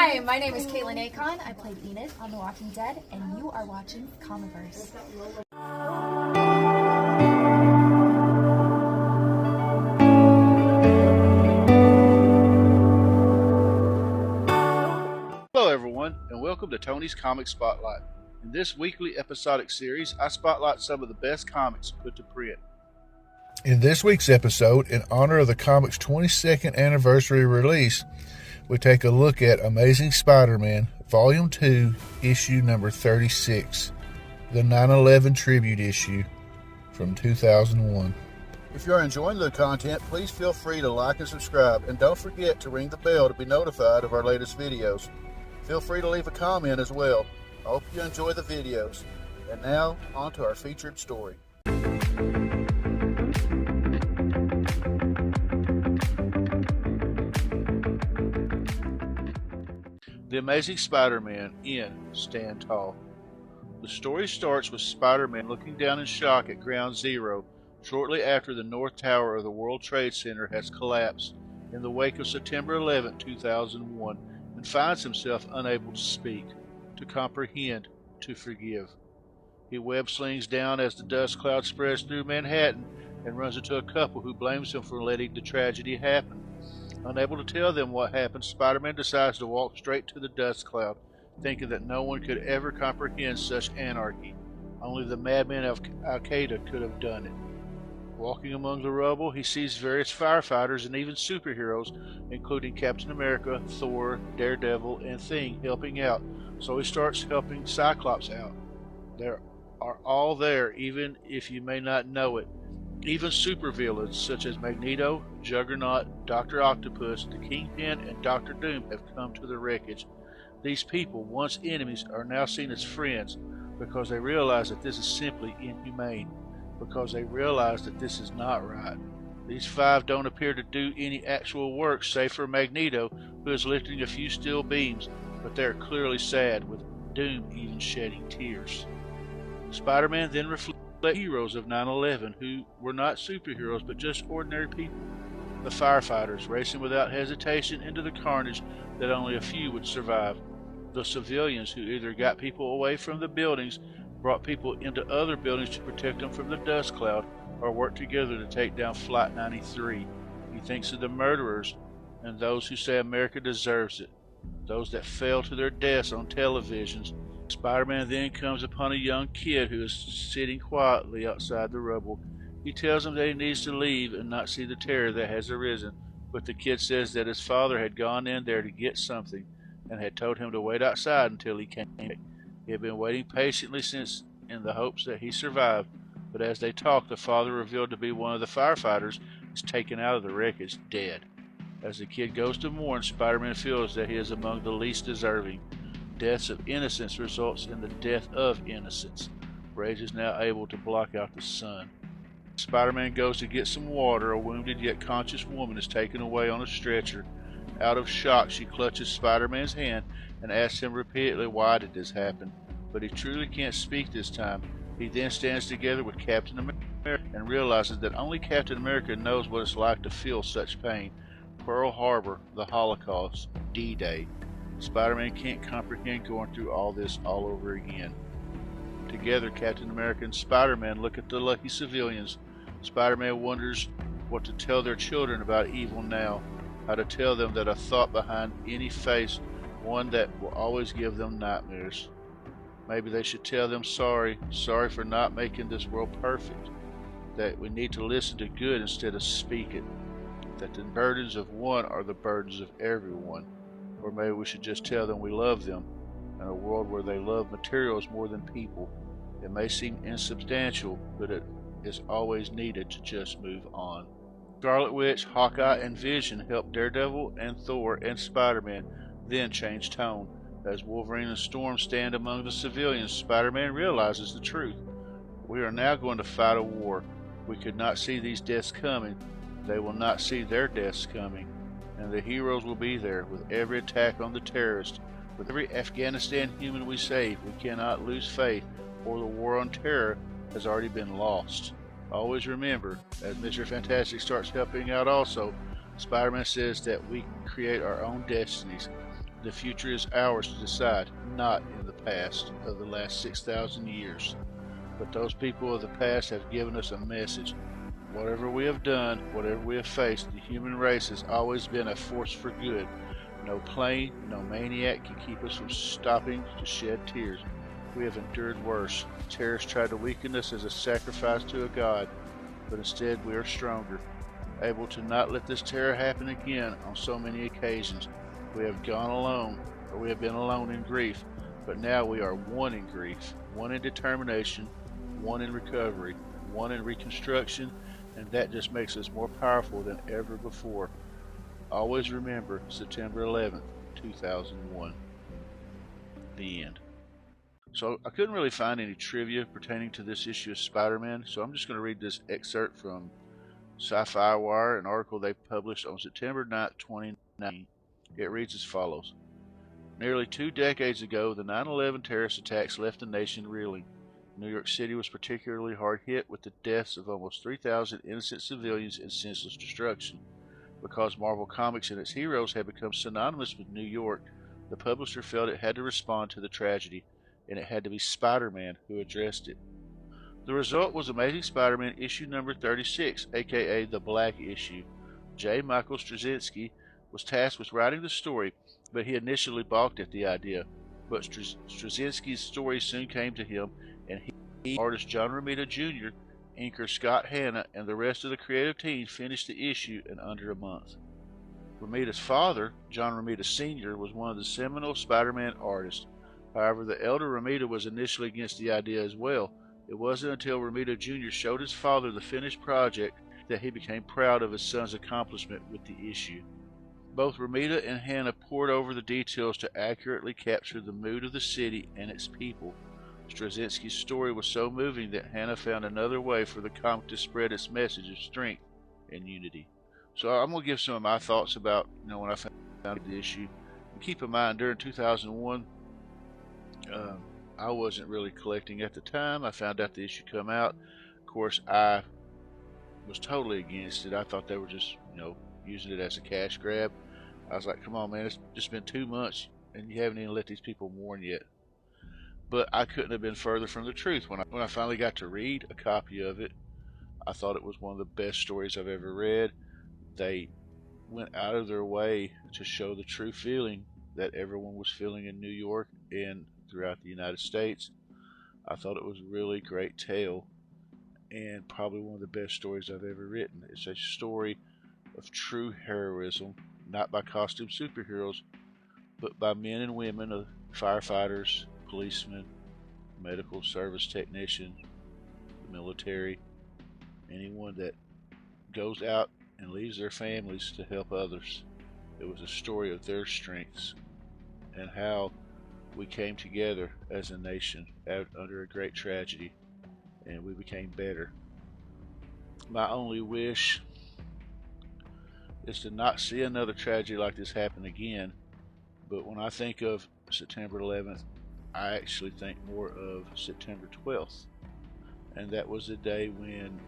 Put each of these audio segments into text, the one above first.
Hi, my name is Caitlin Akon. I played Enid on The Walking Dead, and you are watching Comiverse. Hello everyone, and welcome to Tony's Comic Spotlight. In this weekly episodic series, I spotlight some of the best comics put to print. In this week's episode, in honor of the comic's 22nd anniversary release, we take a look at Amazing Spider-Man, Volume 2, issue number 36, the 9/11 tribute issue from 2001. If you're enjoying the content, please feel free to like and subscribe, and don't forget to ring the bell to be notified of our latest videos. Feel free to leave a comment as well. I hope you enjoy the videos. And now, on to our featured story. The Amazing Spider-Man in Stand Tall. The story starts with Spider-Man looking down in shock at Ground Zero shortly after the North Tower of the World Trade Center has collapsed in the wake of September 11, 2001, and finds himself unable to speak, to comprehend, to forgive. He web slings down as the dust cloud spreads through Manhattan and runs into a couple who blames him for letting the tragedy happen. Unable to tell them what happened, Spider-Man decides to walk straight to the dust cloud, thinking that no one could ever comprehend such anarchy. Only the madmen of Al-Qaeda could have done it. Walking among the rubble, he sees various firefighters and even superheroes, including Captain America, Thor, Daredevil, and Thing helping out, so he starts helping Cyclops out. They are all there, even if you may not know it. Even supervillains such as Magneto, Juggernaut, Dr. Octopus, the Kingpin, and Dr. Doom have come to the wreckage. These people, once enemies, are now seen as friends because they realize that this is simply inhumane, because they realize that this is not right. These five don't appear to do any actual work save for Magneto, who is lifting a few steel beams, but they are clearly sad, with Doom even shedding tears. Spider-Man then reflects the heroes of 9/11 who were not superheroes but just ordinary people. The firefighters racing without hesitation into the carnage that only a few would survive. The civilians who either got people away from the buildings, brought people into other buildings to protect them from the dust cloud, or worked together to take down Flight 93. He thinks of the murderers and those who say America deserves it, those that fell to their deaths on televisions. Spider-Man then comes upon a young kid who is sitting quietly outside the rubble. He tells him that he needs to leave and not see the terror that has arisen, but the kid says that his father had gone in there to get something and had told him to wait outside until he came back. He had been waiting patiently since, in the hopes that he survived, but as they talked, the father, revealed to be one of the firefighters, is taken out of the wreckage dead. As the kid goes to mourn, Spider-Man feels that he is among the least deserving. Deaths of innocence results in the death of innocence. Rage is now able to block out the sun. Spider-Man goes to get some water. A wounded yet conscious woman is taken away on a stretcher. Out of shock, she clutches Spider-Man's hand and asks him repeatedly why did this happen, but he truly can't speak this time. He then stands together with Captain America and realizes that only Captain America knows what it's like to feel such pain. Pearl Harbor, the Holocaust, D-Day. Spider-Man can't comprehend going through all this all over again. Together, Captain America and Spider-Man look at the lucky civilians. Spider-Man wonders what to tell their children about evil now, how to tell them that a thought behind any face, one that will always give them nightmares. Maybe they should tell them sorry for not making this world perfect, that we need to listen to good instead of speak it, that the burdens of one are the burdens of everyone. Or maybe we should just tell them we love them, in a world where they love materials more than people. It may seem insubstantial, but it is always needed to just move on. Scarlet Witch, Hawkeye, and Vision help Daredevil and Thor and Spider-Man then change tone. As Wolverine and Storm stand among the civilians, Spider-Man realizes the truth. We are now going to fight a war. We could not see these deaths coming. They will not see their deaths coming. And the heroes will be there with every attack on the terrorists, with every Afghanistan human we save. We cannot lose faith, or the war on terror has already been lost. Always remember, as Mr. Fantastic starts helping out also, Spider-Man says that we can create our own destinies. The future is ours to decide, not in the past of the last 6,000 years. But those people of the past have given us a message. Whatever we have done, whatever we have faced, the human race has always been a force for good. No plane, no maniac can keep us from stopping to shed tears. We have endured worse. Terrorists tried to weaken us as a sacrifice to a god, but instead we are stronger, able to not let this terror happen again on so many occasions. We have gone alone, or we have been alone in grief, but now we are one in grief, one in determination, one in recovery, one in reconstruction, and that just makes us more powerful than ever before. Always remember September 11th, 2001. The end. So I couldn't really find any trivia pertaining to this issue of Spider-Man, so I'm just going to read this excerpt from Sci-Fi Wire, an article they published on September 9th, 2019. It reads as follows. Nearly 2 decades ago, the 9/11 terrorist attacks left the nation reeling. New York City was particularly hard hit with the deaths of almost 3,000 innocent civilians and senseless destruction. Because Marvel Comics and its heroes had become synonymous with New York, the publisher felt it had to respond to the tragedy, and it had to be Spider-Man who addressed it. The result was Amazing Spider-Man issue number 36, aka the Black Issue. J. Michael Straczynski was tasked with writing the story, but he initially balked at the idea. But Straczynski's story soon came to him, and he, artist John Romita Jr., inker Scott Hanna, and the rest of the creative team finished the issue in under a month. Romita's father, John Romita Sr., was one of the seminal Spider-Man artists. However, the elder Romita was initially against the idea as well. It wasn't until Romita Jr. showed his father the finished project that he became proud of his son's accomplishment with the issue. Both Romita and Hanna pored over the details to accurately capture the mood of the city and its people. Straczynski's story was so moving that Hanna found another way for the comic to spread its message of strength and unity. So I'm going to give some of my thoughts about when I found the issue. And keep in mind, during 2001, I wasn't really collecting at the time. I found out the issue come out. Of course, I was totally against it. I thought they were just, using it as a cash grab. I was like, come on, man, it's just been 2 months and you haven't even let these people mourn yet. But I couldn't have been further from the truth. When I finally got to read a copy of it, I thought it was one of the best stories I've ever read. They went out of their way to show the true feeling that everyone was feeling in New York and throughout the United States. I thought it was a really great tale and probably one of the best stories I've ever written. It's a story of true heroism, not by costume superheroes, but by men and women, of firefighters, policemen, medical service technicians, the military, anyone that goes out and leaves their families to help others. It was a story of their strengths and how we came together as a nation under a great tragedy, and we became better. My only wish is to not see another tragedy like this happen again, but when I think of September 11th, I actually think more of September 12th, and that was the day when,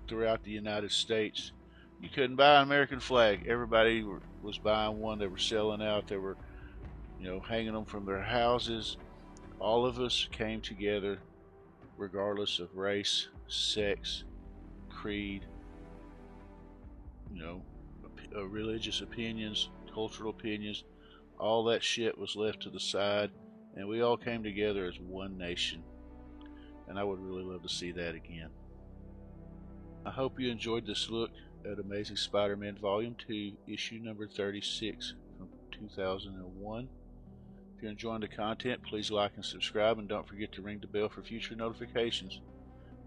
throughout the United States, you couldn't buy an American flag. Everybody was buying one. They were selling out. They were, hanging them from their houses. All of us came together, regardless of race, sex, creed, religious opinions, cultural opinions. All that shit was left to the side, and we all came together as one nation. And I would really love to see that again. I hope you enjoyed this look at Amazing Spider-Man Volume 2, issue number 36 from 2001. If you're enjoying the content, please like and subscribe, and don't forget to ring the bell for future notifications.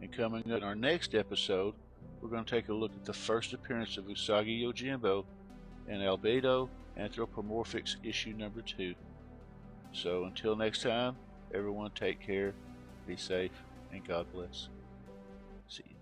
And coming up in our next episode, we're going to take a look at the first appearance of Usagi Yojimbo in Albedo Anthropomorphics issue number 2. So until next time, everyone take care, be safe, and God bless. See you.